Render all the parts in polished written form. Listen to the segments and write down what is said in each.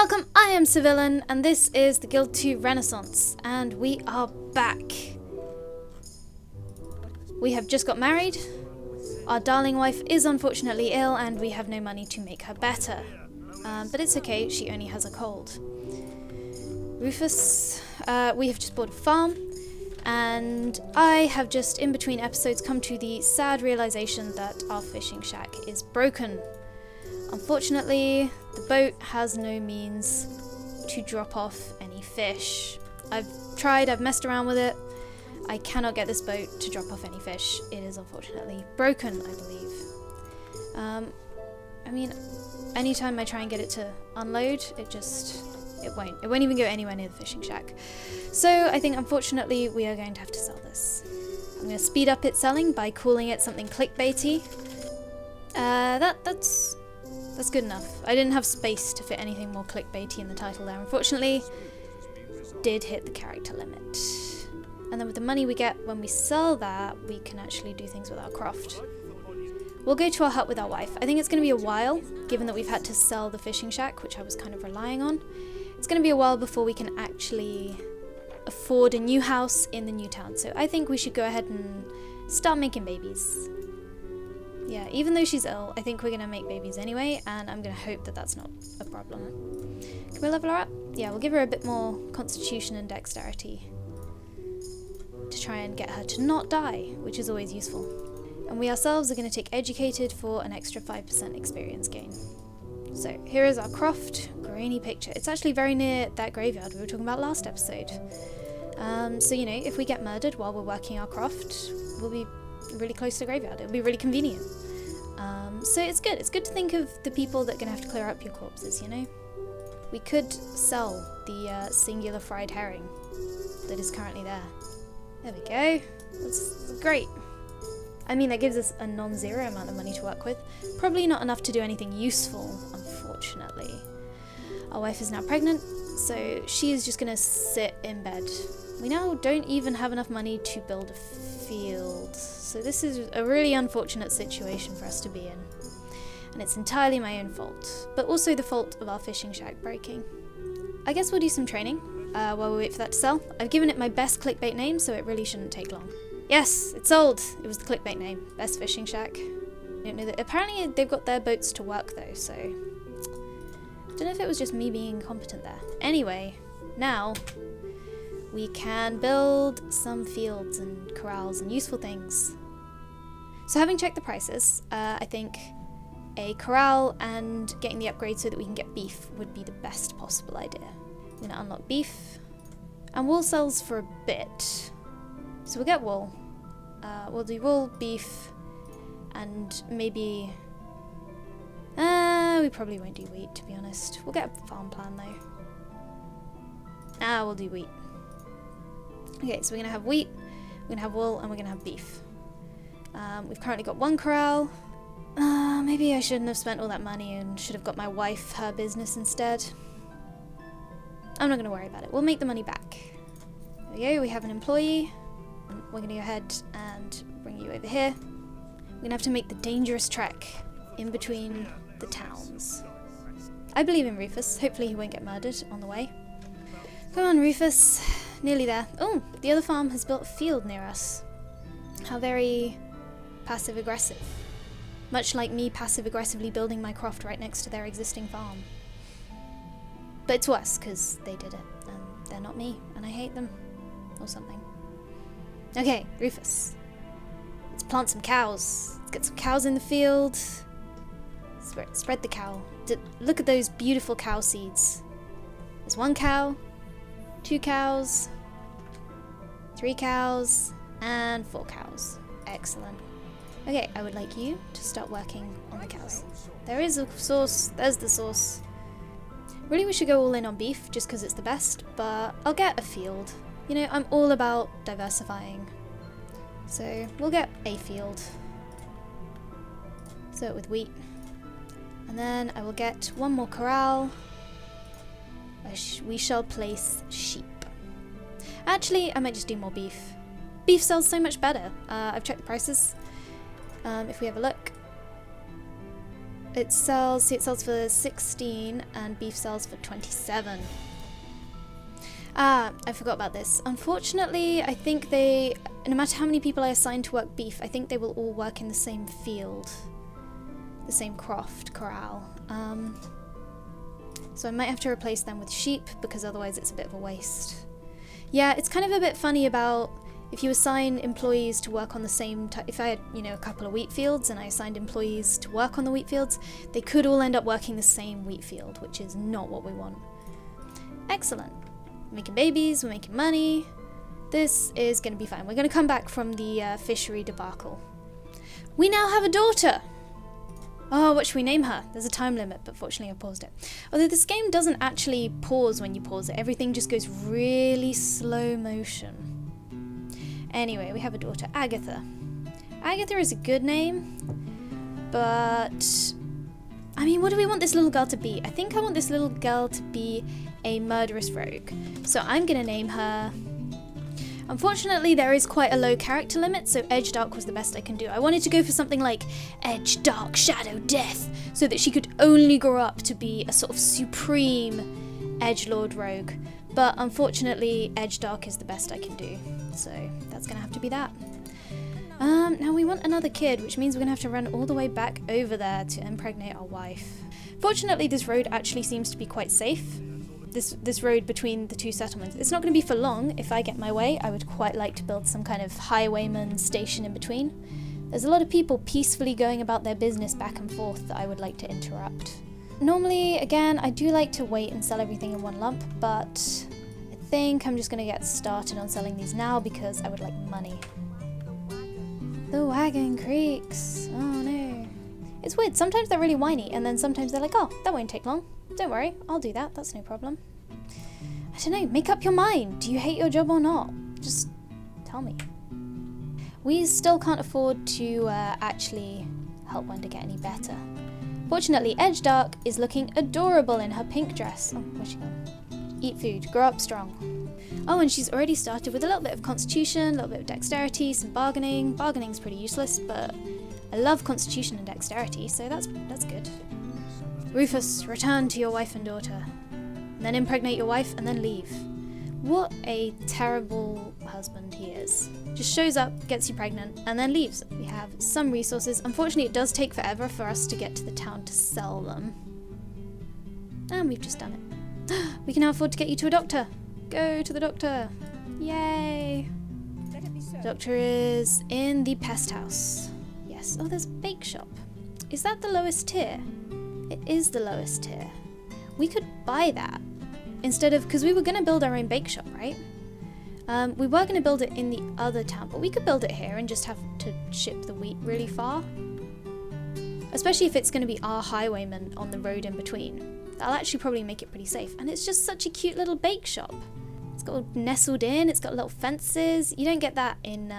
Welcome, I am Civilian, and this is the Guild 2 Renaissance, and we are back. We have just got married. Our darling wife is unfortunately ill, and we have no money to make her better. But it's okay, she only has a cold. Rufus, we have just bought a farm, and I have just, in between episodes, come to the sad realization that our fishing shack is broken. Unfortunately, the boat has no means to drop off any fish. I've messed around with it. I cannot get this boat to drop off any fish. It is unfortunately broken, I believe. I mean, anytime I try and get it to unload, it won't. It won't even go anywhere near the fishing shack. So I think, unfortunately, we are going to have to sell this. I'm going to speed up its selling by calling it something clickbaity. That's good enough. I didn't have space to fit anything more clickbaity in the title there, unfortunately. Did hit the character limit. And then with the money we get when we sell that, we can actually do things with our croft. We'll go to our hut with our wife. I think it's going to be a while, given that we've had to sell the fishing shack, which I was kind of relying on. It's going to be a while before we can actually afford a new house in the new town. So I think we should go ahead and start making babies. Yeah, even though she's ill, I think we're going to make babies anyway, and I'm going to hope that that's not a problem. Can we level her up? Yeah, we'll give her a bit more constitution and dexterity to try and get her to not die, which is always useful. And we ourselves are going to take educated for an extra 5% experience gain. So here is our croft, grainy picture. It's actually very near that graveyard we were talking about last episode. So, you know, if we get murdered while we're working our croft, we'll be really close to the graveyard. It'll be really convenient. So it's good. It's good to think of the people that are going to have to clear up your corpses, you know? We could sell the singular fried herring that is currently there. There we go. That's great. I mean, that gives us a non-zero amount of money to work with. Probably not enough to do anything useful, unfortunately. Our wife is now pregnant, so she is just going to sit in bed. We now don't even have enough money to build a field. So this is a really unfortunate situation for us to be in. And it's entirely my own fault, but also the fault of our fishing shack breaking. I guess we'll do some training while we wait for that to sell. I've given it my best clickbait name, so it really shouldn't take long. Yes, it's sold! It was the clickbait name. Best fishing shack. I don't know that. Apparently they've got their boats to work though, so I don't know if it was just me being incompetent there. Anyway, now we can build some fields and corrals and useful things. So having checked the prices, I think a corral and getting the upgrade so that we can get beef would be the best possible idea. I'm going to unlock beef. And wool sells for a bit. So we'll get wool. We'll do wool, beef, and maybe... we probably won't do wheat, to be honest. We'll get a farm plan though. We'll do wheat. Okay, so we're going to have wheat, we're going to have wool, and we're going to have beef. We've currently got one corral. Maybe I shouldn't have spent all that money and should have got my wife her business instead. I'm not going to worry about it. We'll make the money back. There we go, we have an employee. We're going to go ahead and bring you over here. We're going to have to make the dangerous trek in between the towns. I believe in Rufus. Hopefully he won't get murdered on the way. Come on, Rufus. Nearly there. Oh, the other farm has built a field near us. How very passive-aggressive. Much like me passive-aggressively building my croft right next to their existing farm. But it's worse, because they did it, and they're not me, and I hate them. Or something. Okay, Rufus. Let's plant some cows. Let's get some cows in the field. Spread the cow. Look at those beautiful cow seeds. There's one cow, 2 cows, 3 cows, and 4 cows. Excellent. Okay, I would like you to start working on the cows. There is a source. There's the source. Really, we should go all in on beef just because it's the best, but I'll get a field. You know, I'm all about diversifying. So we'll get a field. So with wheat. And then I will get one more corral. We shall place sheep. Actually, I might just do more beef. Beef sells so much better. I've checked the prices. If we have a look. It sells for 16 and beef sells for 27. Ah, I forgot about this. Unfortunately, I think no matter how many people I assign to work beef, I think they will all work in the same field. The same corral. So I might have to replace them with sheep because otherwise it's a bit of a waste. Yeah, it's kind of a bit funny about if you assign employees to work on the same if I had, a couple of wheat fields and I assigned employees to work on the wheat fields, they could all end up working the same wheat field, which is not what we want. Excellent. We're making babies, we're making money. This is going to be fine. We're going to come back from the fishery debacle. We now have a daughter! Oh, what should we name her? There's a time limit, but fortunately I paused it. Although this game doesn't actually pause when you pause it. Everything just goes really slow motion. Anyway, we have a daughter, Agatha. Agatha is a good name, but... I mean, what do we want this little girl to be? I think I want this little girl to be a murderous rogue. So I'm going to name her... Unfortunately, there is quite a low character limit, so Edge Dark was the best I can do. I wanted to go for something like Edge Dark Shadow Death, so that she could only grow up to be a sort of supreme edgelord rogue. But unfortunately, Edge Dark is the best I can do, so that's going to have to be that. Now we want another kid, which means we're going to have to run all the way back over there to impregnate our wife. Fortunately, this road actually seems to be quite safe. This road between the two settlements. It's not going to be for long. If I get my way, I would quite like to build some kind of highwayman station in between. There's a lot of people peacefully going about their business back and forth that I would like to interrupt. Normally, again, I do like to wait and sell everything in one lump, but I think I'm just going to get started on selling these now because I would like money. The wagon creaks. Oh no. It's weird. Sometimes they're really whiny, and then sometimes they're like, oh, that won't take long. Don't worry, I'll do that. That's no problem. I don't know. Make up your mind. Do you hate your job or not? Just tell me. We still can't afford to actually help Wenda get any better. Fortunately, Edge Dark is looking adorable in her pink dress. Oh, where's she going? Eat food. Grow up strong. Oh, and she's already started with a little bit of constitution, a little bit of dexterity, some bargaining. Bargaining's pretty useless, but I love constitution and dexterity, so that's good. Rufus, return to your wife and daughter. And then impregnate your wife and then leave. What a terrible husband he is. Just shows up, gets you pregnant, and then leaves. We have some resources. Unfortunately, it does take forever for us to get to the town to sell them. And we've just done it. We can now afford to get you to a doctor. Go to the doctor. Yay. Doctor is in the pest house. Yes. Oh, there's a bake shop. Is that the lowest tier? It is the lowest tier. We could buy that instead of, because we were going to build our own bake shop, right? We were going to build it in the other town, but we could build it here and just have to ship the wheat really far. Especially if it's going to be our highwayman on the road in between. That'll actually probably make it pretty safe. And it's just such a cute little bake shop. It's got all nestled in, it's got little fences. You don't get that in,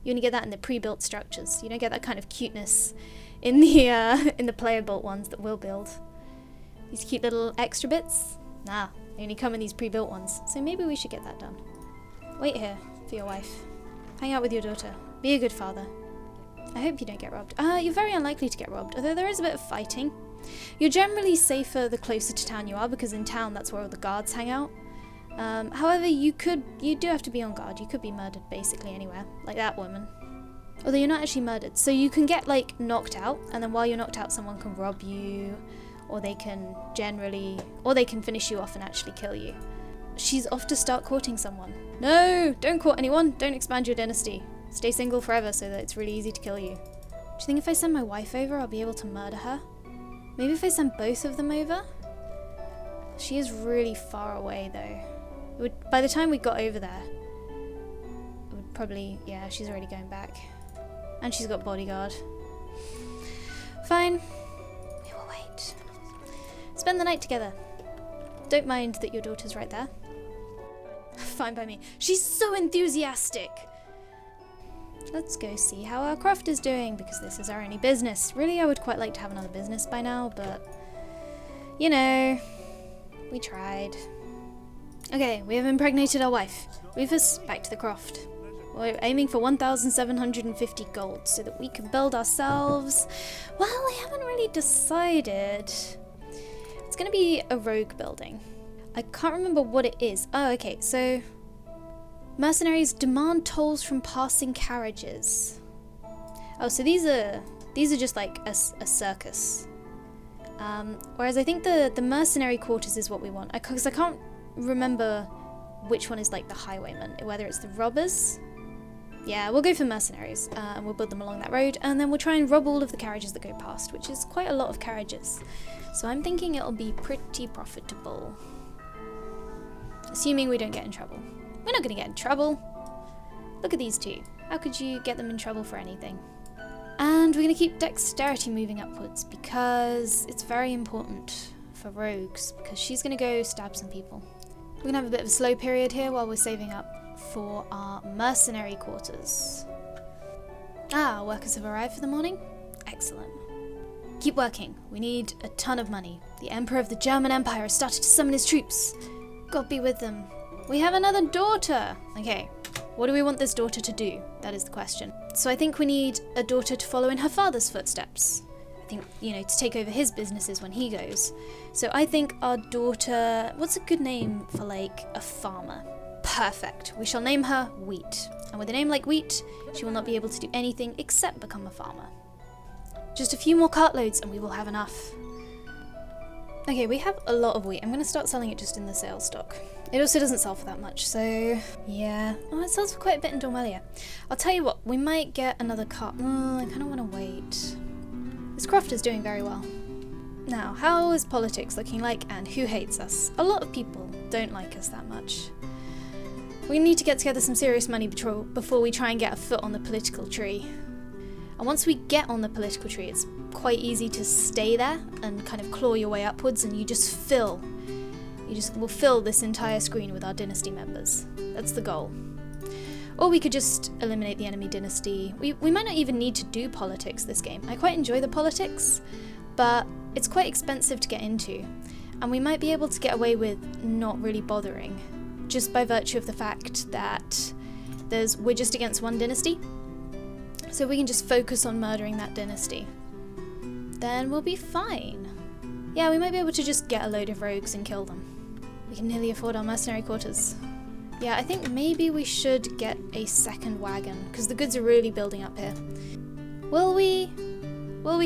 you only get that in the pre-built structures. You don't get that kind of cuteness in the player-built ones that we'll build. These cute little extra bits, nah, they only come in these pre-built ones. So maybe we should get that done. Wait here for your wife. Hang out with your daughter. Be a good father. I hope you don't get robbed. You're very unlikely to get robbed, although there is a bit of fighting. You're generally safer the closer to town you are, because in town that's where all the guards hang out. However, you do have to be on guard. You could be murdered basically anywhere, like that woman. Although you're not actually murdered, so you can get like knocked out, and then while you're knocked out someone can rob you, or they can finish you off and actually kill you. She's off to start courting someone. No, don't court anyone, don't expand your dynasty. Stay single forever so that it's really easy to kill you. Do you think if I send my wife over I'll be able to murder her? Maybe if I send both of them over? She is really far away though. By the time we got over there, it would probably, yeah, she's already going back. And she's got bodyguard. Fine. We will wait. Spend the night together. Don't mind that your daughter's right there. Fine by me. She's so enthusiastic! Let's go see how our craft is doing, because this is our only business. Really, I would quite like to have another business by now, but... you know... we tried. Okay, we have impregnated our wife. Rufus, back to the croft. We're aiming for 1,750 gold so that we can build ourselves... Well, we haven't really decided. It's going to be a rogue building. I can't remember what it is. Oh, okay, so... Mercenaries demand tolls from passing carriages. Oh, so these are just like a circus. Whereas I think the mercenary quarters is what we want. Because I can't remember which one is like the highwayman, whether it's the robbers. Yeah, we'll go for mercenaries, and we'll build them along that road, and then we'll try and rob all of the carriages that go past, which is quite a lot of carriages. So I'm thinking it'll be pretty profitable. Assuming we don't get in trouble. We're not going to get in trouble. Look at these two. How could you get them in trouble for anything? And we're going to keep dexterity moving upwards, because it's very important for rogues, because she's going to go stab some people. We're going to have a bit of a slow period here while we're saving up for our mercenary quarters. Ah, workers have arrived for the morning. Excellent. Keep working. We need a ton of money. The Emperor of the German Empire has started to summon his troops. God be with them. We have another daughter. Okay, what do we want this daughter to do? That is the question. So I think we need a daughter to follow in her father's footsteps. I think, to take over his businesses when he goes. So I think our daughter... What's a good name for, like, a farmer? Perfect. We shall name her Wheat. And with a name like Wheat, she will not be able to do anything except become a farmer. Just a few more cartloads and we will have enough. Okay, we have a lot of wheat. I'm going to start selling it just in the sales stock. It also doesn't sell for that much, so yeah. Oh, it sells for quite a bit in Dormelia. I'll tell you what, we might get another cart. I kind of want to wait. This croft is doing very well. Now, how is politics looking like and who hates us? A lot of people don't like us that much. We need to get together some serious money before we try and get a foot on the political tree. And once we get on the political tree, it's quite easy to stay there and kind of claw your way upwards, and we'll fill this entire screen with our dynasty members. That's the goal. Or we could just eliminate the enemy dynasty. We might not even need to do politics this game. I quite enjoy the politics, but it's quite expensive to get into, and we might be able to get away with not really bothering, just by virtue of the fact that we're just against one dynasty, so we can just focus on murdering that dynasty. Then we'll be fine. Yeah, we might be able to just get a load of rogues and kill them. We can nearly afford our mercenary quarters. Yeah, I think maybe we should get a second wagon, because the goods are really building up here. Will we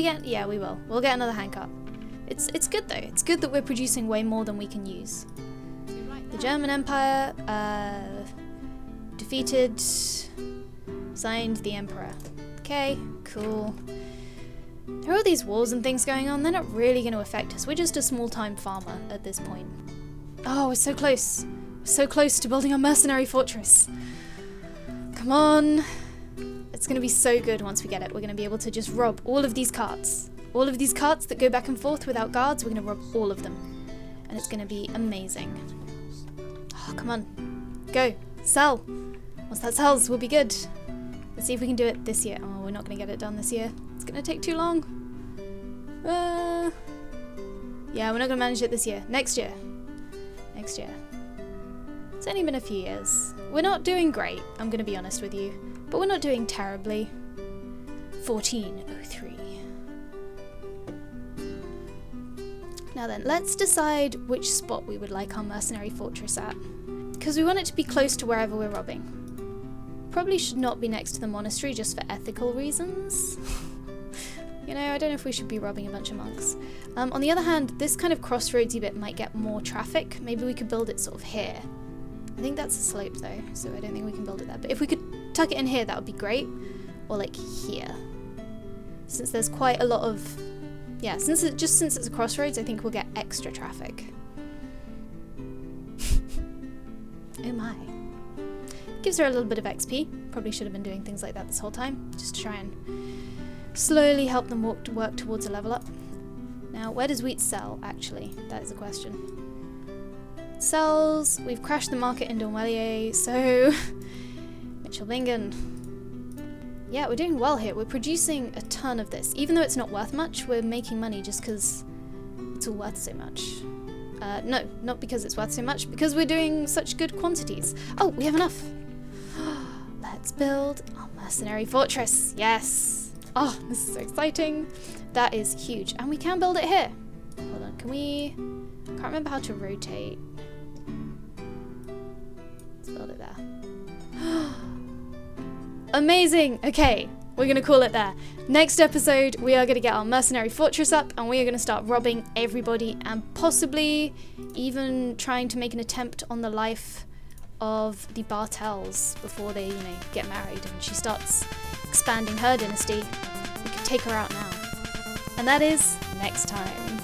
get... Yeah, we will. We'll get another handcart. It's good though. It's good that we're producing way more than we can use. The German Empire, defeated, signed the Emperor. Okay, cool. There are all these wars and things going on. They're not really going to affect us. We're just a small-time farmer at this point. Oh, we're so close. We're so close to building our mercenary fortress. Come on. It's going to be so good once we get it. We're going to be able to just rob all of these carts. All of these carts that go back and forth without guards, we're going to rob all of them. And it's going to be amazing. Oh, come on. Go. Sell. Once that sells, we'll be good. Let's see if we can do it this year. Oh, we're not going to get it done this year. It's going to take too long. Yeah, we're not going to manage it this year. Next year. Next year. It's only been a few years. We're not doing great, I'm going to be honest with you. But we're not doing terribly. 1403. Now then, let's decide which spot we would like our mercenary fortress at. Because we want it to be close to wherever we're robbing. Probably should not be next to the monastery just for ethical reasons. I don't know if we should be robbing a bunch of monks. On the other hand, this kind of crossroadsy bit might get more traffic. Maybe we could build it sort of here. I think that's a slope though, so I don't think we can build it there. But if we could tuck it in here, that would be great. Or like here. Since there's quite a lot of... Yeah, since it's a crossroads, I think we'll get extra traffic. Oh my. Gives her a little bit of XP. Probably should have been doing things like that this whole time, just to try and slowly help them work towards a level up. Now, where does wheat sell, actually? That is a question. It sells... We've crashed the market in Dormelia, so... Mitchell-Bingen. Yeah, we're doing well here. We're producing a ton of this. Even though it's not worth much, we're making money just because it's all worth so much. No, not because it's worth so much, because we're doing such good quantities. Oh, we have enough. Let's build our mercenary fortress. Yes. Oh, this is so exciting. That is huge. And we can build it here. Hold on, can we... Can't remember how to rotate. Let's build it there. Amazing. Okay, we're going to call it there. Next episode, we are going to get our mercenary fortress up and we are going to start robbing everybody and possibly even trying to make an attempt on the life of the Bartels before they, get married and she starts expanding her dynasty. We can take her out now. And that is next time.